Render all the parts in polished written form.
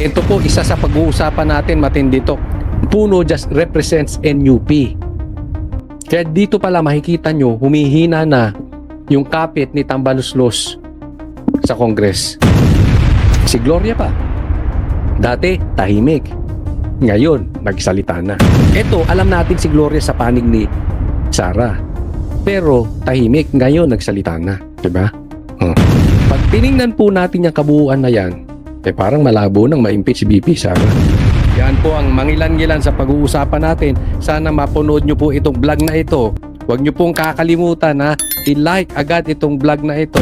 Ito po, isa sa pag-uusapan natin matindi to. Puno just represents NUP. Kaya dito pala makikita nyo, humihina na yung kapit ni Tambaluslos sa Congress. Si Gloria pa. Dati, tahimik. Ngayon, nagsalita na. Ito, alam natin si Gloria sa panig ni Sara. Pero, tahimik. Ngayon, nagsalita na. Diba? Pag tiningnan po natin yung kabuuan na yan, parang malabo nang ma-impeach si BP Sara. Yan po ang mangilan-ngilan sa pag-uusapan natin. Sana mapanood nyo po itong vlog na ito. Huwag nyo pong kakalimutan na i-like agad itong vlog na ito.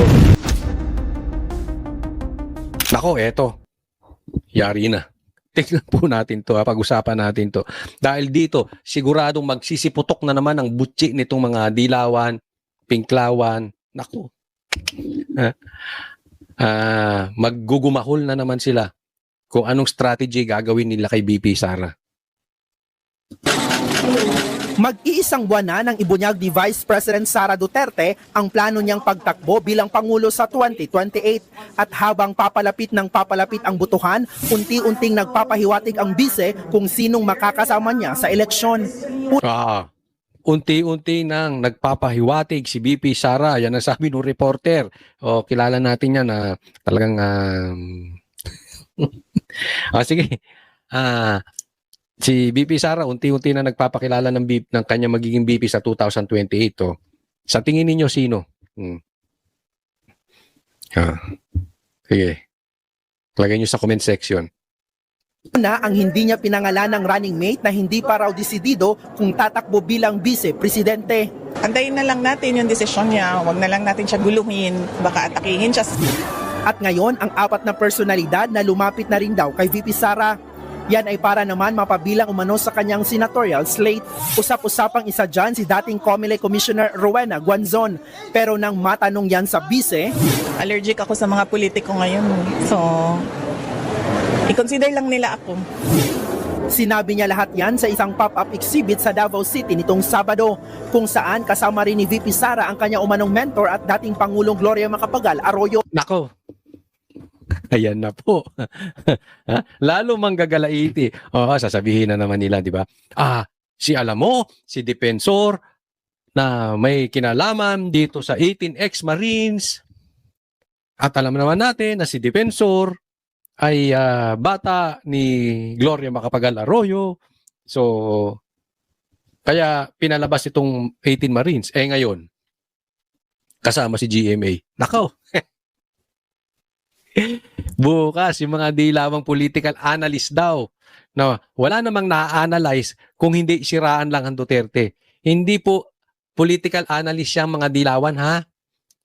Nako, eto. Yari na. Tignan po natin to, pag-usapan natin to. Dahil dito, siguradong magsisiputok na naman ang butsi nitong mga dilawan, pinklawan. Nako. Maggugumahol na naman sila kung anong strategy gagawin nila kay BP Sara. Mag-iisang buwan na nang ibunyag ni Vice President Sara Duterte ang plano niyang pagtakbo bilang Pangulo sa 2028. At habang papalapit ang butuhan, unti-unting nagpapahiwatig ang bise kung sinong makakasama niya sa eleksyon. Unti-unti nang nagpapahiwatig si BP Sara. Yan ang sabi ng reporter. O, kilala natin yan na talagang... sige. Si BP Sara, unti-unti na nagpapakilala ng kanya magiging BP sa 2028. Oh. Sa tingin ninyo, sino? Sige. Lagay nyo sa comment section. Na ang hindi niya pinangalan ng running mate na hindi pa raw desidido kung tatakbo bilang vice-presidente. Antayin na lang natin yung desisyon niya. Huwag na lang natin siya guluhin. Baka atakihin siya. At ngayon, ang 4 na personalidad na lumapit na rin daw kay VP Sara. Yan ay para naman mapabilang umano sa kanyang senatorial slate. Usap-usapang isa dyan si dating COMELEC Commissioner Rowena Guanzon. Pero nang matanong yan sa bise, Allergic ako sa mga politiko ngayon. So, i-consider lang nila ako. sinabi niya lahat yan sa isang pop-up exhibit sa Davao City nitong Sabado, kung saan kasama rin ni VP Sara ang kanya umanong mentor at dating Pangulong Gloria Macapagal Arroyo. Nako. Ayan na po. Lalo manggagalaiti. Sasabihin na naman nila, di ba? Si alam mo, si Defensor na may kinalaman dito sa 18 ex-Marines. At alam naman natin na si Defensor ay bata ni Gloria Macapagal Arroyo. So, kaya pinalabas itong 18 Marines. Ngayon, kasama si GMA. Nako. Bukas, yung mga dilawang political analyst daw na wala namang na-analyze kung hindi siraan lang ang Duterte. Hindi po political analyst siyang mga dilawan, ha?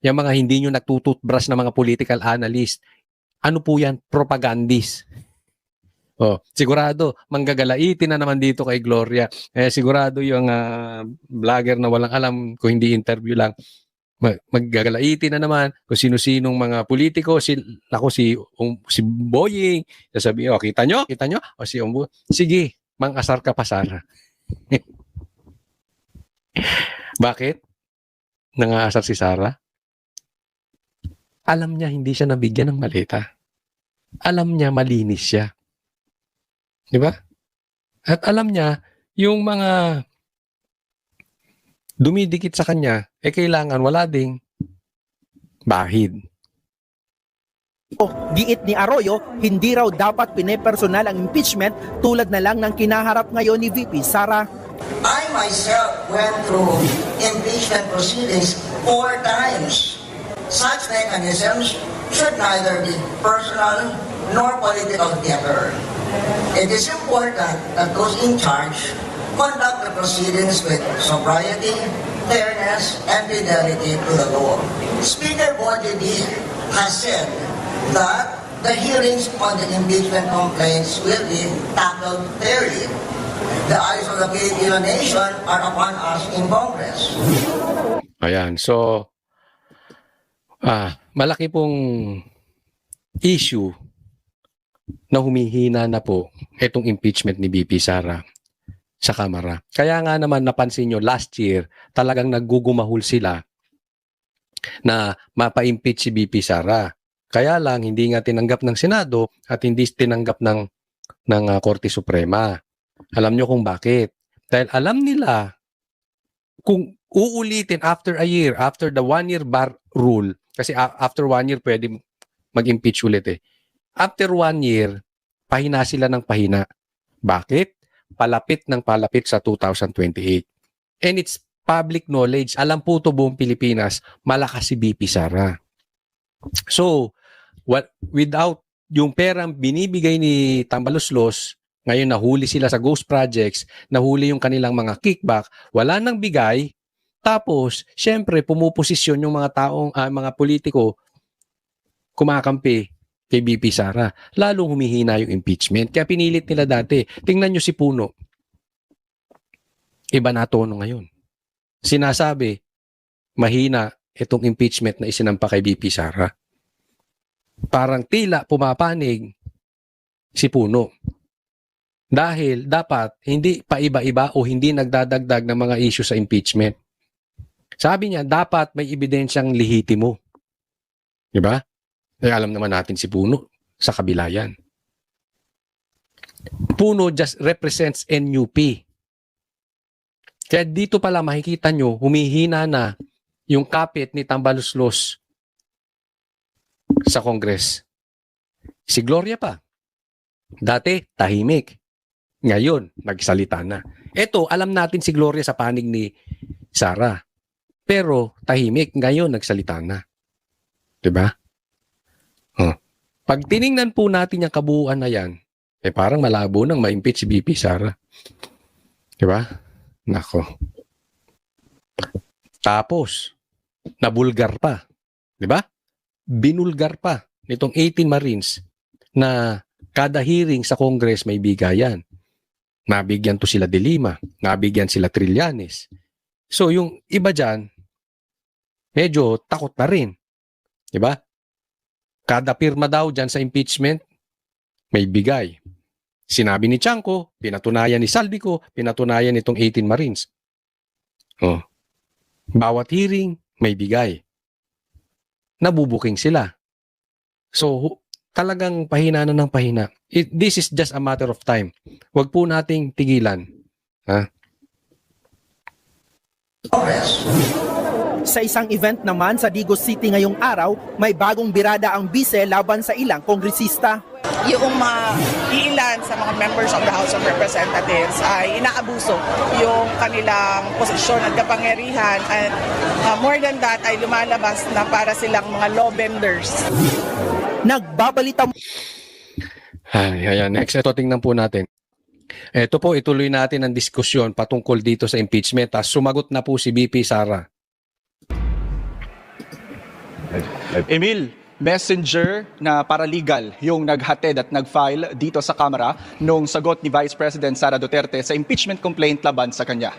Yung mga hindi nyo nagtututbrush na mga political analyst. Ano po yan? Propagandist. Sigurado, manggagalaiti na naman dito kay Gloria. Sigurado yung vlogger na walang alam kung hindi interview lang. Maggagalaiti na naman kung sino-sinong mga politiko, si Boying, sasabi, kita nyo? O si Umbu, sige, mang-asar ka pa, Sara. Bakit? Nang-aasar si Sara? Alam niya hindi siya nabigyan ng maleta. Alam niya malinis siya. Di ba? At alam niya yung mga dumidikit sa kanya, kailangan wala ding bahid. Giit ni Arroyo, hindi raw dapat pinepersonal ang impeachment tulad na lang ng kinaharap ngayon ni VP Sara. I myself went through impeachment proceedings 4 times. Such mechanisms should neither be personal nor political theater. It is important that those in charge conduct the proceedings with sobriety, fairness, and fidelity to the law. Speaker Bojidi has said that the hearings on the impeachment complaints will be tackled fairly. The eyes of the Filipino nation are upon us in Congress. Ayan, so malaki pong issue na humihina na po itong impeachment ni BP Sara sa Kamara. Kaya nga naman napansin nyo, last year, talagang naggugumahol sila na mapa-impeach si BP Sara. Kaya lang, hindi nga tinanggap ng Senado at hindi tinanggap ng Korte Suprema. Alam nyo kung bakit? Dahil alam nila kung uulitin after a year, after the 1-year bar rule, kasi after 1 year pwede mag-impeach ulit eh. After 1 year, pahina sila ng pahina. Bakit? Palapit ng palapit sa 2028. And it's public knowledge. Alam po ito buong Pilipinas, malakas si BP Sara. So, without yung perang binibigay ni Tambaloslos, ngayon nahuli sila sa ghost projects, nahuli yung kanilang mga kickback, wala nang bigay, tapos, syempre, pumuposisyon yung mga politiko kumakampi kay BP Sara. Lalong humihina yung impeachment. Kaya pinilit nila dati. Tingnan nyo si Puno. Iba na tono ngayon. Sinasabi, mahina itong impeachment na isinampa kay BP Sara. Parang tila pumapanig si Puno. Dahil dapat hindi pa iba-iba o hindi nagdadagdag ng mga issue sa impeachment. Sabi niya, dapat may ebidensyang lehitimo. Diba? Eh, alam naman natin si Puno sa kabila yan. Puno just represents NUP. Kaya dito pala makikita nyo, humihina na yung kapit ni Tambaloslos sa Congress. Si Gloria pa. Dati, tahimik. Ngayon, nagsalita na. Ito, alam natin si Gloria sa panig ni Sara. Pero, tahimik. Ngayon, nagsalita na. Diba? Pag tiningnan po natin yung kabuuan na yan, eh parang malabo nang ma-impeach si BP Sara. Diba? Nako. Tapos, nabulgar pa. Diba? Binulgar pa nitong 18 Marines na kada hearing sa Congress may bigayan. Nabigyan to sila de Lima, nabigyan sila Trillanes. So yung iba dyan, medyo takot na rin. Diba? Kada pirma daw dyan sa impeachment, may bigay. Sinabi ni Chanco, pinatunayan ni Saldico, pinatunayan nitong 18 Marines. Oh. Bawat hearing, may bigay. Nabubuking sila. So, talagang pahina na ng pahina. This is just a matter of time. Huwag po nating tigilan. Ha? Sa isang event naman sa Digos City ngayong araw, may bagong birada ang bise laban sa ilang kongresista. Yung ilan sa mga members of the House of Representatives ay inaabuso yung kanilang posisyon at kapangyarihan at more than that ay lumalabas na para silang mga law benders. Nagbabalita Ayan, next. Ito, tingnan po natin. Ito po, ituloy natin ang diskusyon patungkol dito sa impeachment. Sumagot na po si BP Sara. Emil, messenger na paralegal yung naghatid at nag-file dito sa Kamara nung sagot ni Vice President Sara Duterte sa impeachment complaint laban sa kanya.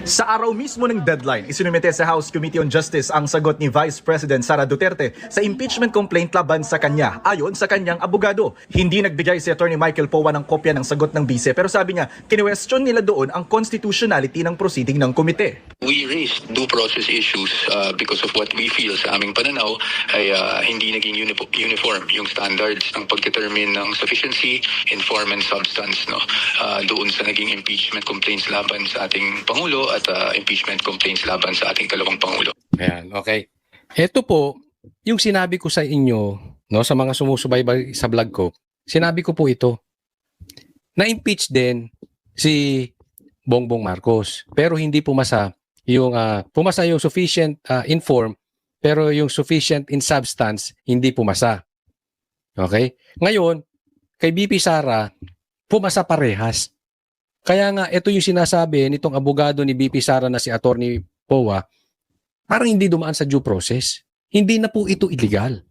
Sa araw mismo ng deadline, isinumite sa House Committee on Justice ang sagot ni Vice President Sara Duterte sa impeachment complaint laban sa kanya. Ayon sa kanyang abogado, hindi nagbigay si Attorney Michael Powa ng kopya ng sagot ng bise, pero sabi niya, kinwestiyon nila doon ang constitutionality ng proceeding ng komite. We raised due process issues because of what we feel sa aming pananaw ay hindi naging uniform yung standards ng pagdetermine ng sufficiency in form and substance doon sa naging impeachment complaints laban sa ating Pangulo at impeachment complaints laban sa ating dalawang Pangulo. Ayan, okay. Ito po, yung sinabi ko sa inyo, no, sa mga sumusubaybay sa vlog ko, sinabi ko po ito. Na-impeach din si Bongbong Marcos, pero hindi pumasa yung pumasa yung sufficient in form, pero yung sufficient in substance hindi pumasa. Okay? Ngayon, kay BP Sara, pumasa parehas. Kaya nga, ito yung sinasabi nitong abogado ni BP Sara na si Attorney Powa, parang hindi dumaan sa due process. Hindi na po ito illegal.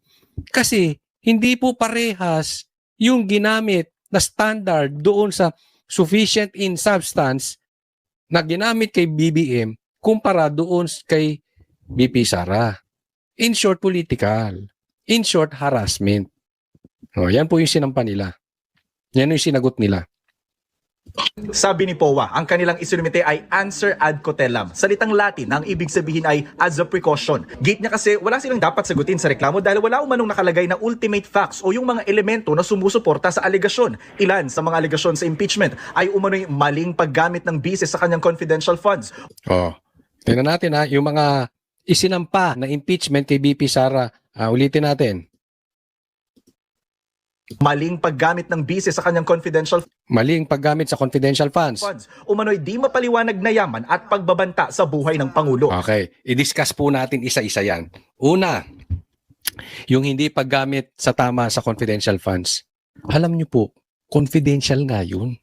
Kasi hindi po parehas yung ginamit na standard doon sa sufficient in substance na ginamit kay BBM kumpara doon kay BP Sara. In short, political. In short, harassment. O, yan po yung sinampa nila. Yan yung sinagot nila. Sabi ni POA, ang kanilang isinumite ay answer ad cotellam. Salitang Latin, ang ibig sabihin ay as a precaution. Gate niya kasi wala silang dapat sagutin sa reklamo dahil wala umanong nakalagay na ultimate facts o yung mga elemento na sumusuporta sa alegasyon. Ilan sa mga alegasyon sa impeachment ay umano'y maling paggamit ng bise sa kanyang confidential funds. Oh. Tingnan natin yung mga isinampa na impeachment kay BP Sara. Ulitin natin. Maling paggamit ng bise sa kanyang confidential Maling paggamit sa confidential funds. funds. Umano'y di mapaliwanag na yaman at pagbabanta sa buhay ng Pangulo. Okay, i-discuss po natin isa-isa yan. Una, yung hindi paggamit sa tama sa confidential funds. Alam niyo po, confidential nga yun.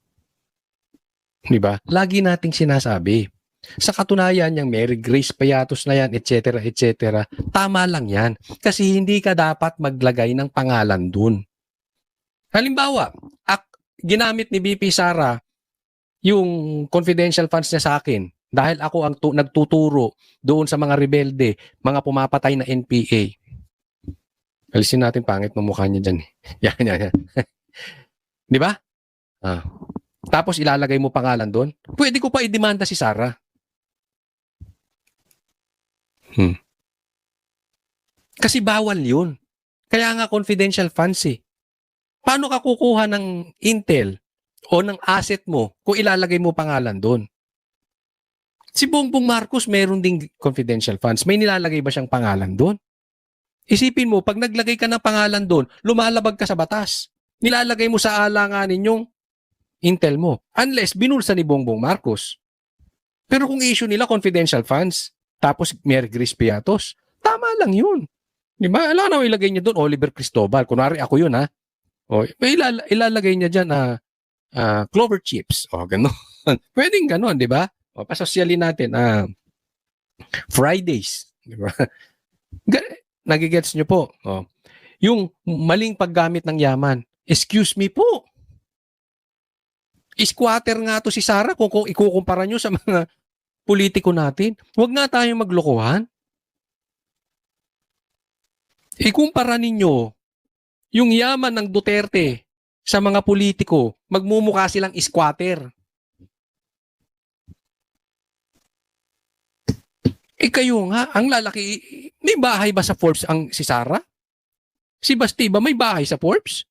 Di ba? Lagi nating sinasabi. Sa katunayan, yung Mary Grace Payatos na yan, etc., etc., tama lang yan. Kasi hindi ka dapat maglagay ng pangalan dun. Halimbawa, ginamit ni BP Sara yung confidential funds niya sa akin dahil ako ang nagtuturo doon sa mga rebelde, mga pumapatay na NPA. Alisin natin, pangit ng mukha niya dyan. Yan. Di ba? Tapos ilalagay mo pangalan doon. Pwede ko pa i-demanda si Sara. Kasi bawal yun. Kaya nga confidential funds eh. Paano ka kukuha ng intel o ng asset mo kung ilalagay mo pangalan doon? Si Bongbong Marcos meron ding confidential funds. May nilalagay ba siyang pangalan doon? Isipin mo, pag naglagay ka ng pangalan doon, lumalabag ka sa batas. Nilalagay mo sa alanganin yung intel mo. Unless binulsa ni Bongbong Marcos. Pero kung issue nila confidential funds, tapos Mary Grace Piatos, tama lang yun. Di ba? Alam na ilagay niya doon, Oliver Cristobal. Kunwari ako yun O, ilalagay niya dyan clover chips. O, gano'n. Pwedeng gano'n, di ba? O, pasosyalin natin. Fridays. Di ba? Nagigets niyo po. O, yung maling paggamit ng yaman. Excuse me po. Squatter nga to si Sara kung ikukumpara nyo sa mga politiko natin. Huwag nga tayong maglokohan. Ikumpara ninyo yung yaman ng Duterte sa mga politiko, magmumukha silang squatter. Kayo nga, ang lalaki, may bahay ba sa Forbes ang si Sara? Si Basti ba may bahay sa Forbes?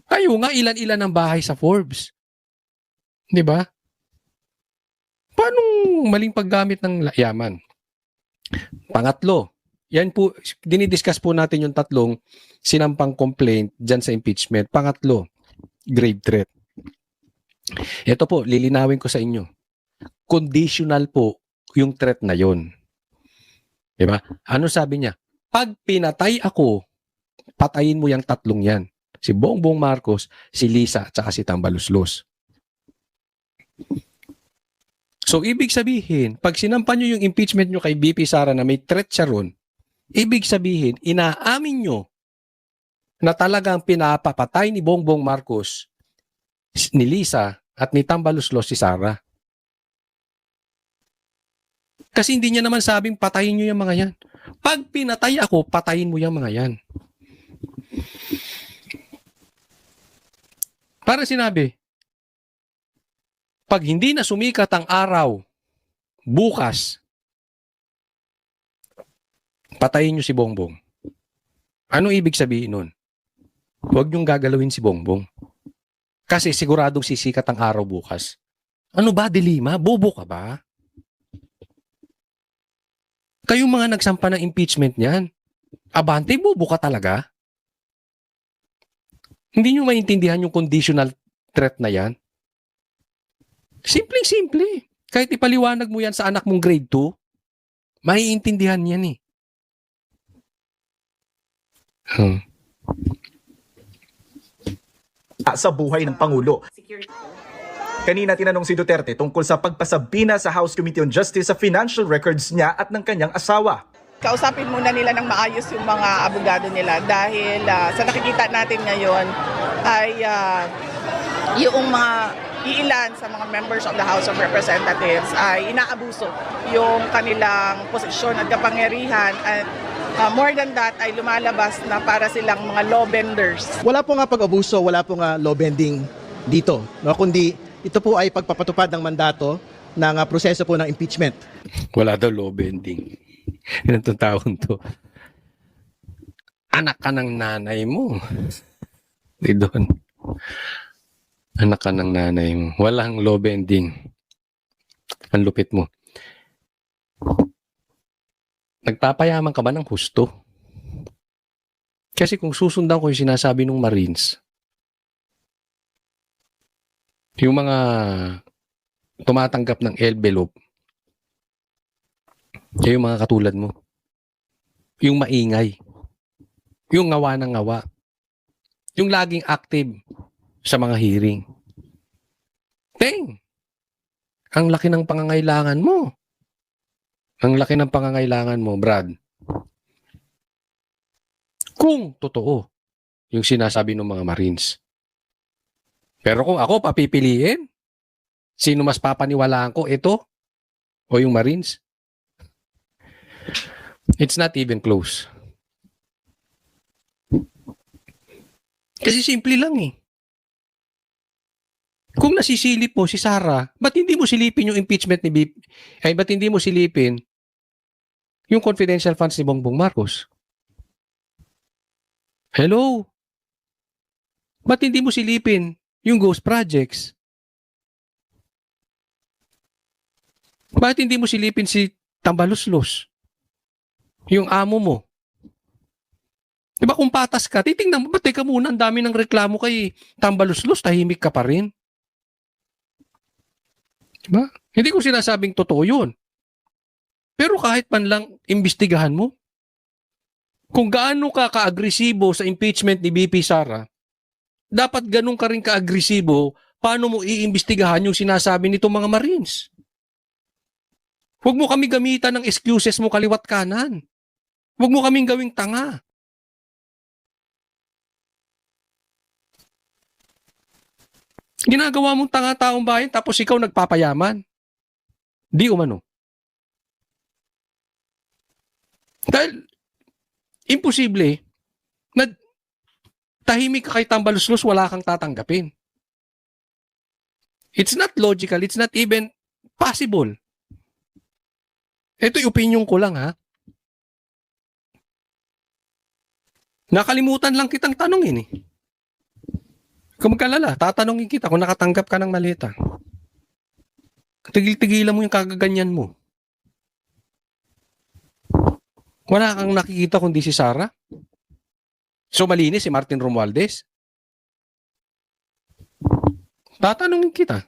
Kayo nga, ilan-ilan ang bahay sa Forbes. Di ba? Paano maling paggamit ng yaman? Pangatlo, yan po, dinidiscuss po natin yung tatlong sinampang complaint dyan sa impeachment. Pangatlo, grave threat. Ito po, lilinawin ko sa inyo. Conditional po yung threat na yon. Diba? Ano sabi niya? Pag pinatay ako, patayin mo yung tatlong yan. Si Bongbong Marcos, si Lisa, at saka si Tambaluslos. So, ibig sabihin, pag sinampan nyo yung impeachment nyo kay BP Sara na may threat siya ron, ibig sabihin, inaamin nyo na talagang pinapapatay ni Bongbong Marcos, ni Lisa, at ni Tambaluslos si Sara. Kasi hindi niya naman sabing patayin nyo yung mga yan. Pag pinatay ako, patayin mo yung mga yan. Para sinabi, pag hindi na sumikat ang araw, bukas, patayin nyo si Bongbong. Ano ibig sabihin nun? Huwag nyong gagalawin si Bongbong. Kasi siguradong sisikat ang araw bukas. Ano ba, Dilima? Bobo ka ba? Kayong mga nagsampa ng impeachment niyan, abante, bobo ka talaga? Hindi nyo maintindihan yung conditional threat na yan? Simple-simple. Kahit ipaliwanag mo yan sa anak mong grade 2, maiintindihan yan eh. Sa buhay ng Pangulo. Kanina tinanong si Duterte tungkol sa pagpasabina sa House Committee on Justice sa financial records niya at ng kanyang asawa. Kausapin muna nila ng maayos yung mga abogado nila dahil sa nakikita natin ngayon ay yung mga iilan sa mga members of the House of Representatives ay inaabuso yung kanilang posisyon at kapangyarihan at more than that ay lumalabas na para silang mga law benders. Wala po nga pag-abuso, wala po nga law bending. dito, no? Kundi ito po ay pagpapatupad ng mandato ng proseso po ng impeachment. Wala daw law bending. Yan ang taon to. Anak ka ng nanay mo. Di doon. Anak ka ng nanay mo. Walang law bending. Ang lupit mo. Nagpapayaman ka ba ng husto? Kasi kung susundan ko yung sinasabi ng Marines, yung mga tumatanggap ng envelope, yung mga katulad mo, yung maingay, yung ngawa ng ngawa, yung laging active sa mga hearing. Ang laki ng pangangailangan mo. Ang laki ng pangangailangan mo, Brad. Kung totoo yung sinasabi ng mga Marines. Pero kung ako papipiliin, sino mas papaniwalaan ko, ito o yung Marines? It's not even close. Kasi simple lang eh. Kung nasisilip mo si Sara, ba't hindi mo silipin yung impeachment ni BP? Ay, ba't hindi mo silipin yung confidential funds ni Bongbong Marcos? Hello? Ba't hindi mo silipin yung ghost projects? Ba't hindi mo silipin si Tambaluslos? Yung amo mo? Diba kung patas ka, titingnan mo, ba't teka muna, ang dami ng reklamo kay Tambaluslos, tahimik ka pa rin? Diba? Hindi ko sinasabing totoo yun. Pero kahit man lang, imbestigahan mo. Kung gaano ka ka-agresibo sa impeachment ni BP Sara, dapat ganun ka rin ka-agresibo paano mo iimbestigahan yung sinasabi nitong mga Marines. Huwag mo kami gamitan ng excuses mo kaliwat kanan. Huwag mo kaming gawing tanga. Ginagawa mong tanga taong bayan tapos ikaw nagpapayaman. Di umano. Dahil imposible na tahimik ka kay Tambaluslos, wala kang tatanggapin. It's not logical, it's not even possible. Ito'y opinion ko lang ha. Nakalimutan lang kitang tanongin eh. Kung magkalala, tatanungin kita kung nakatanggap ka ng maleta. Tigil-tigilan mo yung kagaganyan mo. Wala kang nakikita kundi si Sara? So malinis si Martin Romualdez? Tatanungin kita.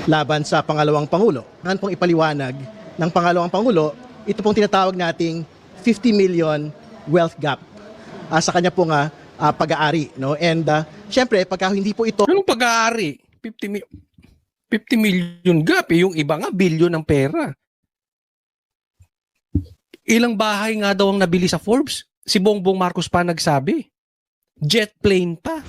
Laban sa pangalawang Pangulo. Ngayon pong ipaliwanag ng pangalawang Pangulo, ito pong tinatawag nating 50 million wealth gap sa kanya pong pag-aari. No? And syempre, pagka hindi po ito... Anong pag-aari? 50 million gap. Yung iba nga, billion ng pera. Ilang bahay nga daw ang nabili sa Forbes? Si Bongbong Marcos pa nagsabi. Jet plane pa.